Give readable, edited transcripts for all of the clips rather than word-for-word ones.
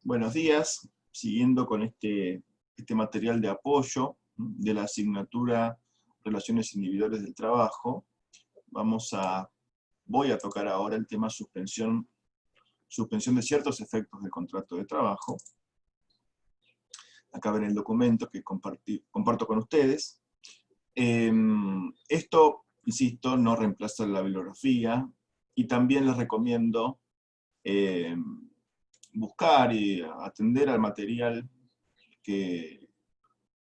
Buenos días, siguiendo con este material de apoyo de la asignatura Relaciones Individuales del Trabajo, voy a tocar ahora el tema suspensión de ciertos efectos del contrato de trabajo. Acá ven el documento que comparto con ustedes. Esto, insisto, no reemplaza la bibliografía, y también les recomiendo buscar y atender al material que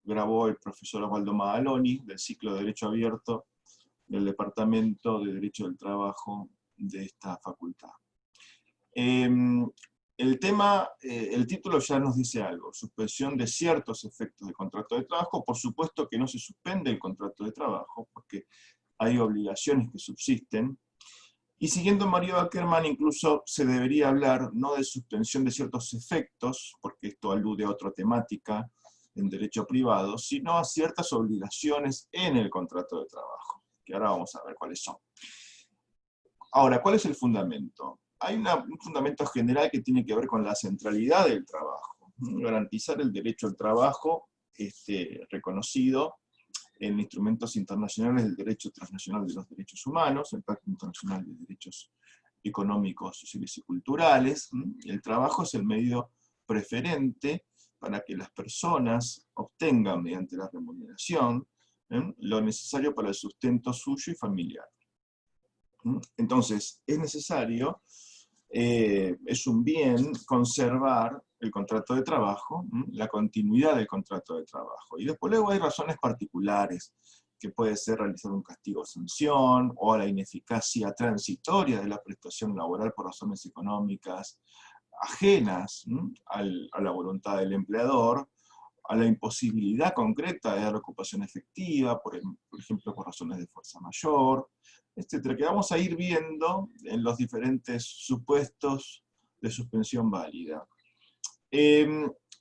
grabó el profesor Osvaldo Magaloni, del ciclo de Derecho Abierto, del Departamento de Derecho del Trabajo de esta facultad. El título ya nos dice algo: suspensión de ciertos efectos del contrato de trabajo. Por supuesto que no se suspende el contrato de trabajo, porque hay obligaciones que subsisten. Y siguiendo Mario Ackerman, incluso se debería hablar no de suspensión de ciertos efectos, porque esto alude a otra temática en derecho privado, sino a ciertas obligaciones en el contrato de trabajo, que ahora vamos a ver cuáles son. Ahora, ¿cuál es el fundamento? Hay un fundamento general que tiene que ver con la centralidad del trabajo, garantizar el derecho al trabajo reconocido en instrumentos internacionales del derecho transnacional de los derechos humanos, el Pacto Internacional de Derechos Económicos, Sociales y Culturales. El trabajo es el medio preferente para que las personas obtengan, mediante la remuneración, lo necesario para el sustento suyo y familiar. Entonces, es necesario, es un bien conservar el contrato de trabajo, la continuidad del contrato de trabajo. Y después luego hay razones particulares, que puede ser realizar un castigo o sanción, o la ineficacia transitoria de la prestación laboral por razones económicas ajenas a la voluntad del empleador, a la imposibilidad concreta de dar ocupación efectiva, por ejemplo por razones de fuerza mayor, etcétera, que vamos a ir viendo en los diferentes supuestos de suspensión válida.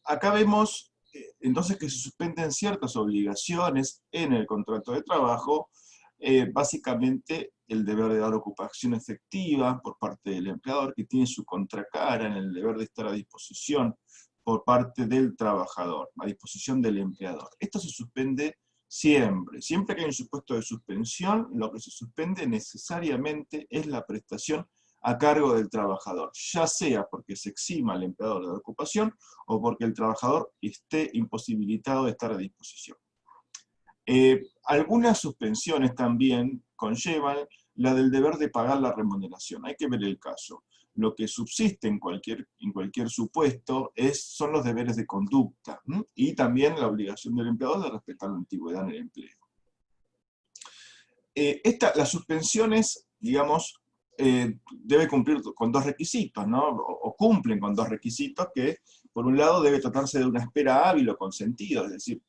Acá vemos entonces que se suspenden ciertas obligaciones en el contrato de trabajo, básicamente el deber de dar ocupación efectiva por parte del empleador, que tiene su contracara en el deber de estar a disposición por parte del trabajador, a disposición del empleador. Esto se suspende siempre. Siempre que hay un supuesto de suspensión, lo que se suspende necesariamente es la prestación a cargo del trabajador, ya sea porque se exima al empleador de la ocupación o porque el trabajador esté imposibilitado de estar a disposición. Algunas suspensiones también conllevan la del deber de pagar la remuneración. Hay que ver el caso. Lo que subsiste en cualquier supuesto son los deberes de conducta, y también la obligación del empleador de respetar la antigüedad en el empleo. Las suspensiones, digamos, debe cumplir con dos requisitos, ¿no? O cumplen con dos requisitos que, por un lado, debe tratarse de una espera hábil o consentida, es decir,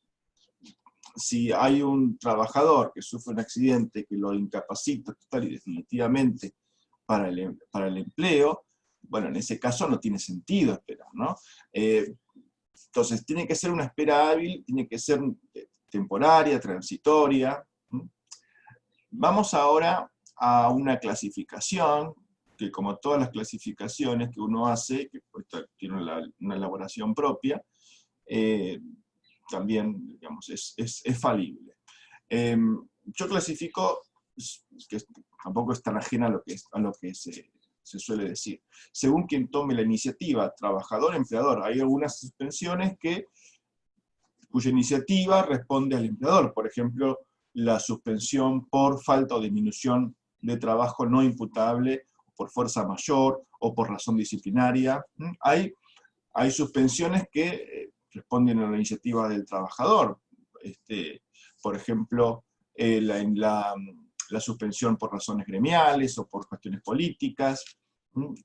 si hay un trabajador que sufre un accidente que lo incapacita total y definitivamente para el empleo, bueno, en ese caso no tiene sentido esperar, ¿no? Entonces, tiene que ser una espera hábil, tiene que ser temporaria, transitoria. Vamos ahora a una clasificación, que como todas las clasificaciones que uno hace, que tiene una elaboración propia, también, digamos, es falible. Yo clasifico, que tampoco es tan ajena a lo que se suele decir, según quien tome la iniciativa, trabajador, empleador. Hay algunas suspensiones cuya iniciativa responde al empleador, por ejemplo, la suspensión por falta o disminución de trabajo no imputable, por fuerza mayor o por razón disciplinaria. Hay suspensiones que responden a la iniciativa del trabajador. Por ejemplo, la suspensión por razones gremiales o por cuestiones políticas,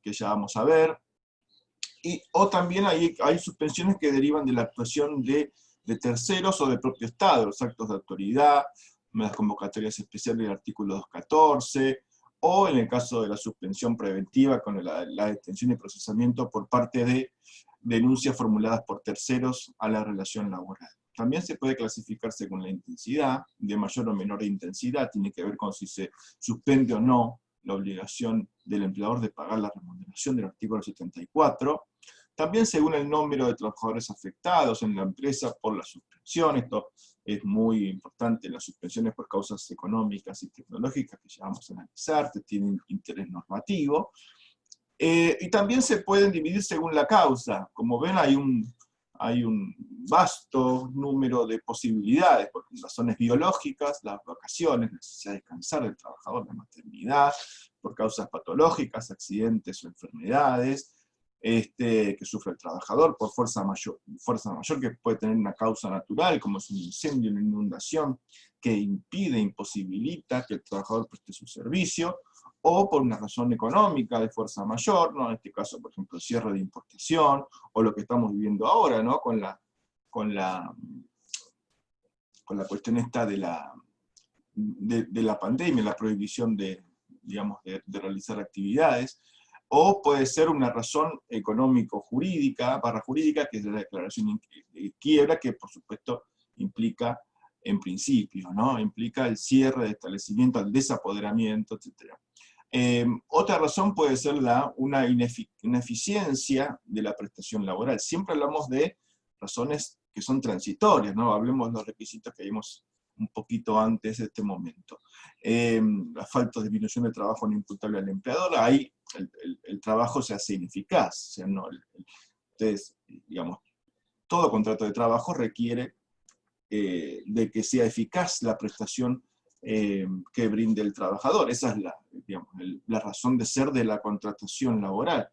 que ya vamos a ver. O también hay suspensiones que derivan de la actuación de terceros o del propio Estado, los actos de autoridad, las convocatorias especiales del artículo 214, o en el caso de la suspensión preventiva con la detención y procesamiento por parte de denuncias formuladas por terceros a la relación laboral. También se puede clasificar según la intensidad, de mayor o menor intensidad, tiene que ver con si se suspende o no la obligación del empleador de pagar la remuneración del artículo 74. También según el número de trabajadores afectados en la empresa por la suspensión. Esto es muy importante en las suspensiones por causas económicas y tecnológicas que ya vamos a analizar, que tienen interés normativo. Y también se pueden dividir según la causa. Como ven, hay un vasto número de posibilidades, por razones biológicas, las vacaciones, necesidad de descansar del trabajador, la maternidad, por causas patológicas, accidentes o enfermedades, que sufre el trabajador, por fuerza mayor que puede tener una causa natural, como es un incendio, una inundación, que impide, imposibilita que el trabajador preste su servicio, o por una razón económica de fuerza mayor, ¿no? En este caso, por ejemplo, el cierre de importación, o lo que estamos viviendo ahora, ¿no? Con la cuestión esta de la pandemia, la prohibición digamos, de realizar actividades, o puede ser una razón económico-jurídica, jurídica, que es la declaración de quiebra, que por supuesto implica, en principio, ¿no? Implica el cierre de establecimiento, el desapoderamiento, etc. Otra razón puede ser una ineficiencia de la prestación laboral. Siempre hablamos de razones que son transitorias, ¿no? Hablemos de los requisitos que vimos un poquito antes de este momento. La falta de disminución del trabajo no imputable al empleador, ahí el trabajo se hace ineficaz. O sea, no, entonces, digamos, todo contrato de trabajo requiere de que sea eficaz la prestación que brinde el trabajador. Esa es la razón de ser de la contratación laboral.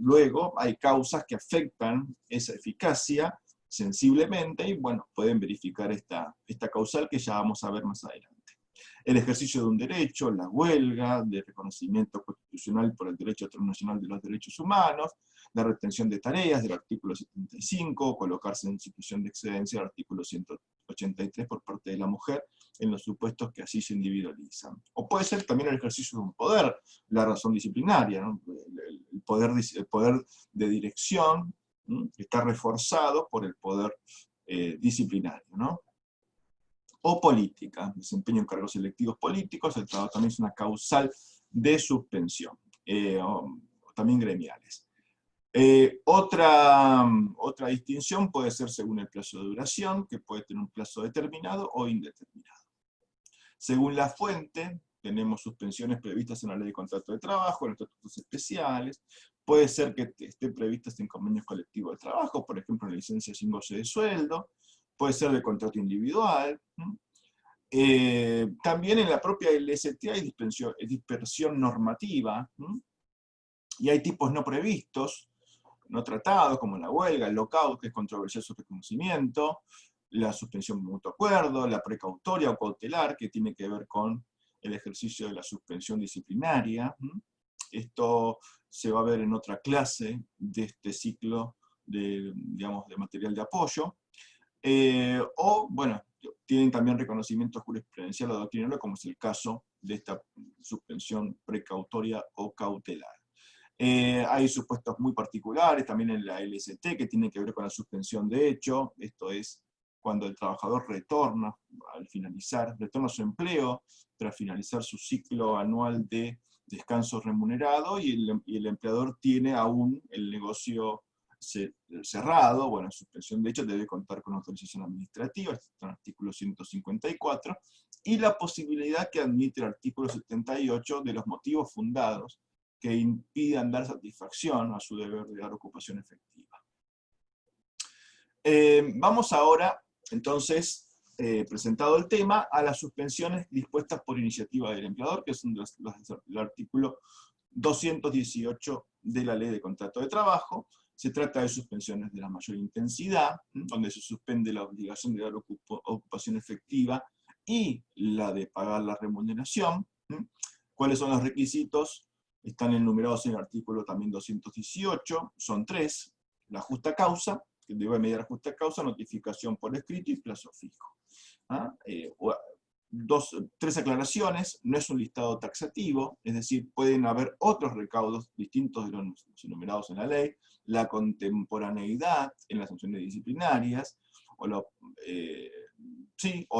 Luego hay causas que afectan esa eficacia sensiblemente y bueno, pueden verificar esta causal que ya vamos a ver más adelante. El ejercicio de un derecho, la huelga, de reconocimiento constitucional por el derecho internacional de los derechos humanos, la retención de tareas del artículo 75, colocarse en situación de excedencia del artículo 183 por parte de la mujer, en los supuestos que así se individualizan. O puede ser también el ejercicio de un poder, la razón disciplinaria, ¿no? el poder de dirección, ¿no? Que está reforzado por el poder disciplinario, ¿no? O política, desempeño en cargos electivos políticos, el trabajo también es una causal de suspensión, o también gremiales. Otra distinción puede ser según el plazo de duración, que puede tener un plazo determinado o indeterminado. Según la fuente, tenemos suspensiones previstas en la Ley de Contrato de Trabajo, en los estatutos especiales, puede ser que estén previstas en convenios colectivos de trabajo, por ejemplo, en licencia sin goce de sueldo, puede ser de contrato individual. También en la propia LST hay dispersión normativa, y hay tipos no previstos, no tratados, como la huelga, el lockout, que es controversial su reconocimiento, la suspensión de mutuo acuerdo, la precautoria o cautelar, que tiene que ver con el ejercicio de la suspensión disciplinaria. Esto se va a ver en otra clase de este ciclo digamos, de material de apoyo. O, bueno, tienen también reconocimiento jurisprudencial o doctrinario, como es el caso de esta suspensión precautoria o cautelar. Hay supuestos muy particulares también en la LST que tienen que ver con la suspensión de hecho, esto es cuando el trabajador retorna a su empleo tras finalizar su ciclo anual de descanso remunerado y el empleador tiene aún el negocio cerrado. Bueno, suspensión de hecho debe contar con autorización administrativa, este está en el artículo 154, y la posibilidad que admite el artículo 78 de los motivos fundados que impidan dar satisfacción a su deber de dar ocupación efectiva. Vamos ahora, entonces, presentado el tema, a las suspensiones dispuestas por iniciativa del empleador, que son el artículo 218 de la Ley de Contrato de Trabajo. Se trata de suspensiones de la mayor intensidad, donde se suspende la obligación de dar ocupación efectiva y la de pagar la remuneración. ¿Cuáles son los requisitos? Están enumerados en el artículo también 218, son 3, la justa causa, que debe mediar justa causa, notificación por escrito y plazo fijo. 3 aclaraciones, no es un listado taxativo, es decir, pueden haber otros recaudos distintos de los enumerados en la ley, la contemporaneidad en las sanciones disciplinarias, o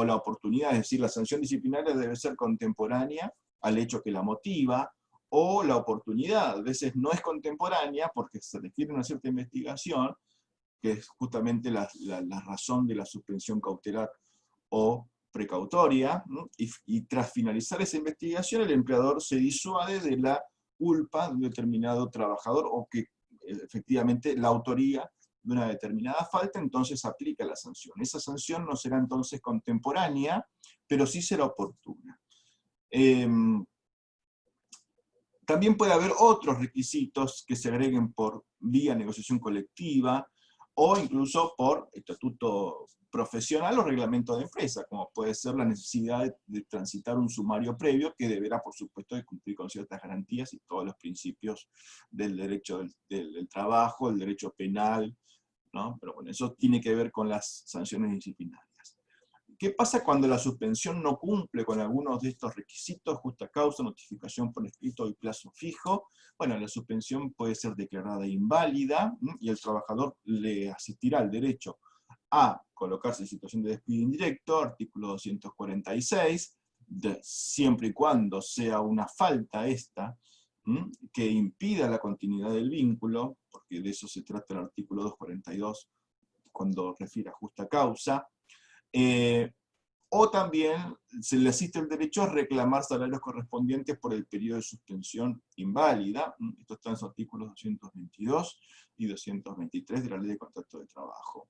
la oportunidad, es decir, la sanción disciplinaria debe ser contemporánea al hecho que la motiva, o la oportunidad. A veces no es contemporánea porque se requiere una cierta investigación, que es justamente la razón de la suspensión cautelar o precautoria, ¿no? Y tras finalizar esa investigación, el empleador se disuade de la culpa de un determinado trabajador o que efectivamente la autoría de una determinada falta, entonces aplica la sanción. Esa sanción no será entonces contemporánea, pero sí será oportuna. También puede haber otros requisitos que se agreguen por vía negociación colectiva o incluso por estatuto profesional o reglamento de empresa, como puede ser la necesidad de transitar un sumario previo que deberá, por supuesto, de cumplir con ciertas garantías y todos los principios del derecho del trabajo, el derecho penal, ¿no? Pero bueno, eso tiene que ver con las sanciones disciplinarias. ¿Qué pasa cuando la suspensión no cumple con algunos de estos requisitos? Justa causa, notificación por escrito y plazo fijo. Bueno, la suspensión puede ser declarada inválida y el trabajador le asistirá el derecho a colocarse en situación de despido indirecto, artículo 246, siempre y cuando sea una falta esta que impida la continuidad del vínculo, porque de eso se trata el artículo 242 cuando refiere a justa causa. O también se le asiste el derecho a reclamar salarios correspondientes por el periodo de suspensión inválida. Esto está en los artículos 222 y 223 de la Ley de Contrato de Trabajo.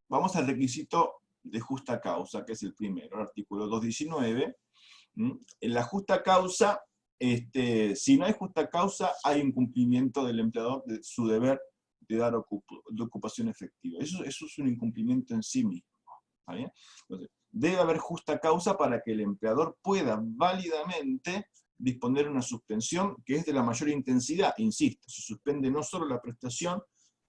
Vamos al requisito de justa causa, que es el primero, el artículo 219. En la justa causa, si no hay justa causa, hay incumplimiento del empleador de su deber de dar de ocupación efectiva. Eso es un incumplimiento en sí mismo. ¿Está bien? Entonces, debe haber justa causa para que el empleador pueda válidamente disponer una suspensión que es de la mayor intensidad. Insisto, se suspende no solo la prestación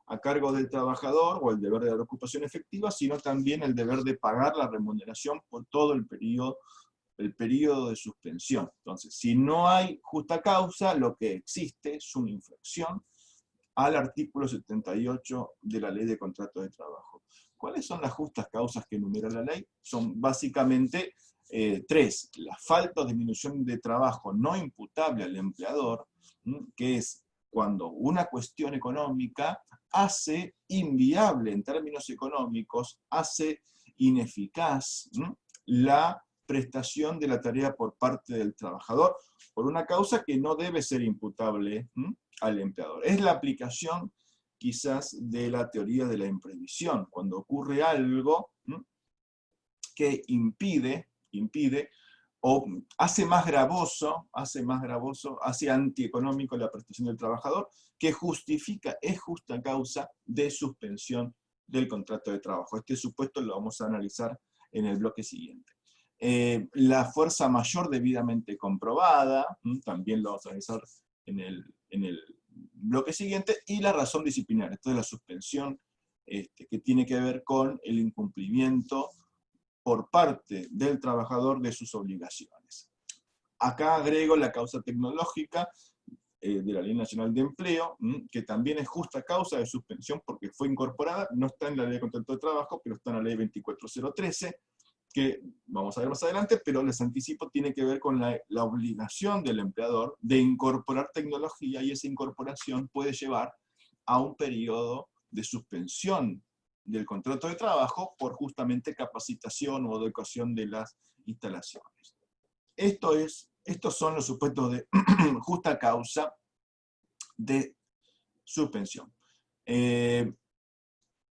a cargo del trabajador o el deber de dar ocupación efectiva, sino también el deber de pagar la remuneración por todo el periodo de suspensión. Entonces, si no hay justa causa, lo que existe es una infracción al artículo 78 de la Ley de Contrato de Trabajo. ¿Cuáles son las justas causas que enumera la ley? Son básicamente tres. La falta o disminución de trabajo no imputable al empleador, que es cuando una cuestión económica hace inviable en términos económicos, hace ineficaz la prestación de la tarea por parte del trabajador, por una causa que no debe ser imputable al empleador. Es la aplicación quizás de la teoría de la imprevisión, cuando ocurre algo que impide o hace más gravoso, hace antieconómico la prestación del trabajador, que justifica, es justa causa de suspensión del contrato de trabajo. Este supuesto lo vamos a analizar en el bloque siguiente. La fuerza mayor debidamente comprobada, también lo vamos a analizar en el bloque siguiente, y la razón disciplinaria, esto es la suspensión que tiene que ver con el incumplimiento por parte del trabajador de sus obligaciones. Acá agrego la causa tecnológica de la Ley Nacional de Empleo, que también es justa causa de suspensión porque fue incorporada, no está en la Ley de Contrato de Trabajo, pero está en la Ley 24013, que vamos a ver más adelante, pero les anticipo, tiene que ver con la obligación del empleador de incorporar tecnología, y esa incorporación puede llevar a un periodo de suspensión del contrato de trabajo por justamente capacitación o adecuación de las instalaciones. Estos son los supuestos de justa causa de suspensión.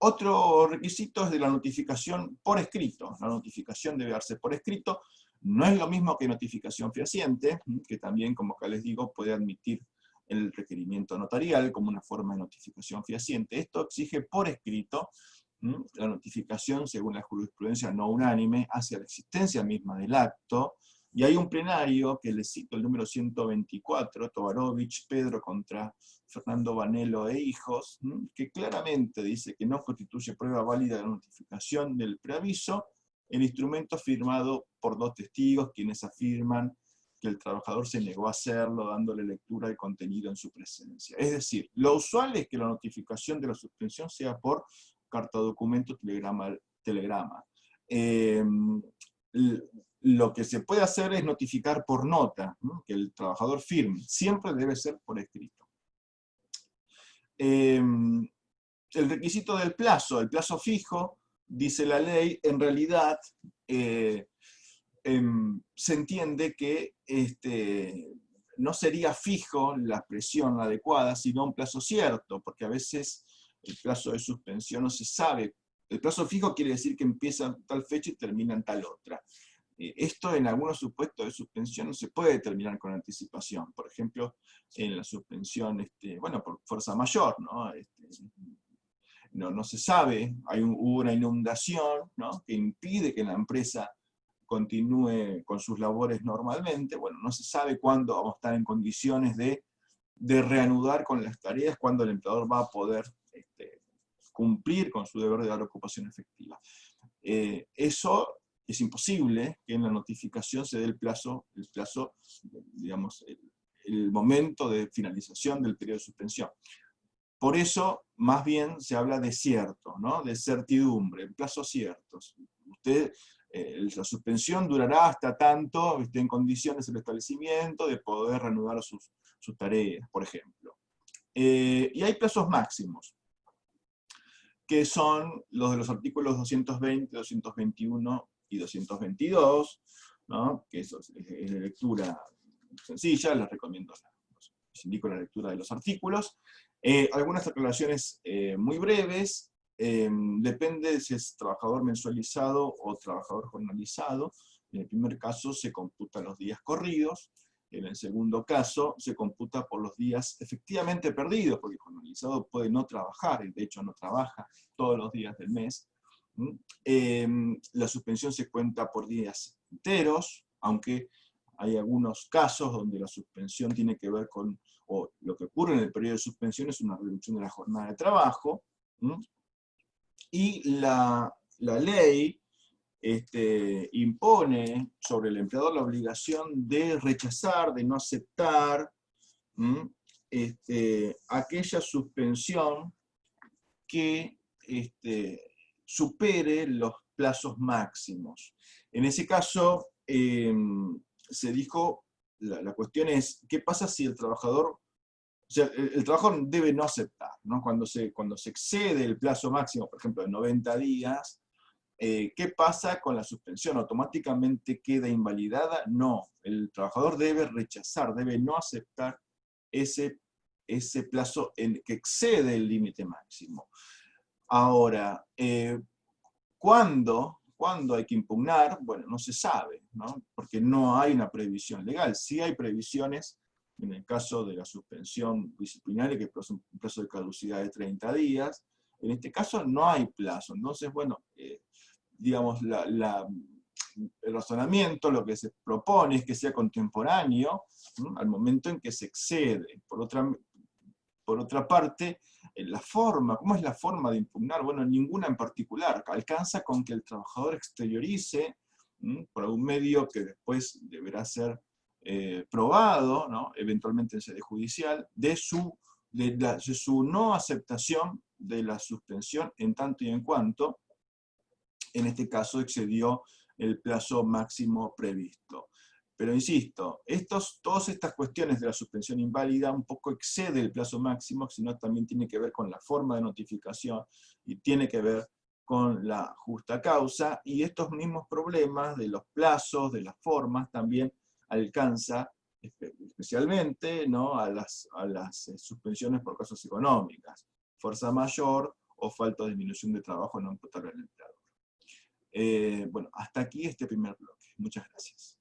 Otro requisito es de la notificación por escrito. La notificación debe darse por escrito. No es lo mismo que notificación fehaciente, que también, como acá les digo, puede admitir el requerimiento notarial como una forma de notificación fehaciente. Esto exige por escrito la notificación, según la jurisprudencia no unánime, hacia la existencia misma del acto, y hay un plenario que les cito, el número 124, Tovarovich, Pedro contra Fernando Banelo e hijos, que claramente dice que no constituye prueba válida de la notificación del preaviso el instrumento firmado por dos testigos, quienes afirman que el trabajador se negó a hacerlo, dándole lectura al contenido en su presencia. Es decir, lo usual es que la notificación de la suspensión sea por carta documento, telegrama. lo que se puede hacer es notificar por nota, ¿no? Que el trabajador firme. Siempre debe ser por escrito. El requisito del plazo, el plazo fijo, dice la ley, en realidad se entiende que no sería fijo la expresión adecuada, sino un plazo cierto, porque a veces el plazo de suspensión no se sabe. El plazo fijo quiere decir que empieza en tal fecha y termina en tal otra. Esto en algunos supuestos de suspensión no se puede determinar con anticipación. Por ejemplo, en la suspensión, bueno, por fuerza mayor, ¿no? No se sabe, hubo una inundación, ¿no? Que impide que la empresa continúe con sus labores normalmente. Bueno, no se sabe cuándo vamos a estar en condiciones de reanudar con las tareas, cuándo el empleador va a poder cumplir con su deber de dar ocupación efectiva. Eso es imposible que en la notificación se dé el plazo, digamos, el momento de finalización del periodo de suspensión. Por eso, más bien, se habla de cierto, ¿no? De certidumbre, plazos ciertos. La suspensión durará hasta tanto esté en condiciones el establecimiento de poder reanudar sus tareas, por ejemplo. Y hay plazos máximos, que son los de los artículos 220, 221 y 222, ¿no? Que eso es de lectura sencilla, les recomiendo, les indico la lectura de los artículos. Algunas aclaraciones muy breves, depende si es trabajador mensualizado o trabajador jornalizado. En el primer caso se computan los días corridos, en el segundo caso se computa por los días efectivamente perdidos, porque el jornalizado puede no trabajar, y de hecho no trabaja todos los días del mes. La suspensión se cuenta por días enteros, aunque hay algunos casos donde la suspensión tiene que ver con, o lo que ocurre en el periodo de suspensión es una reducción de la jornada de trabajo. Y la ley impone sobre el empleador la obligación de rechazar, de no aceptar aquella suspensión que supere los plazos máximos. En ese caso, se dijo, la cuestión es, ¿qué pasa si el trabajador, o sea, el trabajador debe no aceptar, ¿no? Cuando se excede el plazo máximo, por ejemplo, de 90 días, ¿qué pasa con la suspensión? ¿Automáticamente queda invalidada? No, el trabajador debe rechazar, debe no aceptar ese plazo que excede el límite máximo. Ahora, ¿cuándo hay que impugnar? Bueno, no se sabe, ¿no? Porque no hay una previsión legal. Sí hay previsiones en el caso de la suspensión disciplinaria, que es un plazo de caducidad de 30 días. En este caso no hay plazo. Entonces, bueno, digamos, el razonamiento, lo que se propone es que sea contemporáneo, ¿no? Al momento en que se excede. Por otra parte, ¿cómo es la forma de impugnar? Bueno, ninguna en particular. Alcanza con que el trabajador exteriorice, por algún medio que después deberá ser probado, ¿no? Eventualmente en sede judicial, de su no aceptación de la suspensión en tanto y en cuanto, en este caso, excedió el plazo máximo previsto. Pero insisto, todas estas cuestiones de la suspensión inválida un poco excede el plazo máximo, sino también tiene que ver con la forma de notificación y tiene que ver con la justa causa, y estos mismos problemas de los plazos, de las formas, también alcanza especialmente, ¿no? a las suspensiones por causas económicas, fuerza mayor o falta de disminución de trabajo no imputable al empleador. Bueno, hasta aquí este primer bloque. Muchas gracias.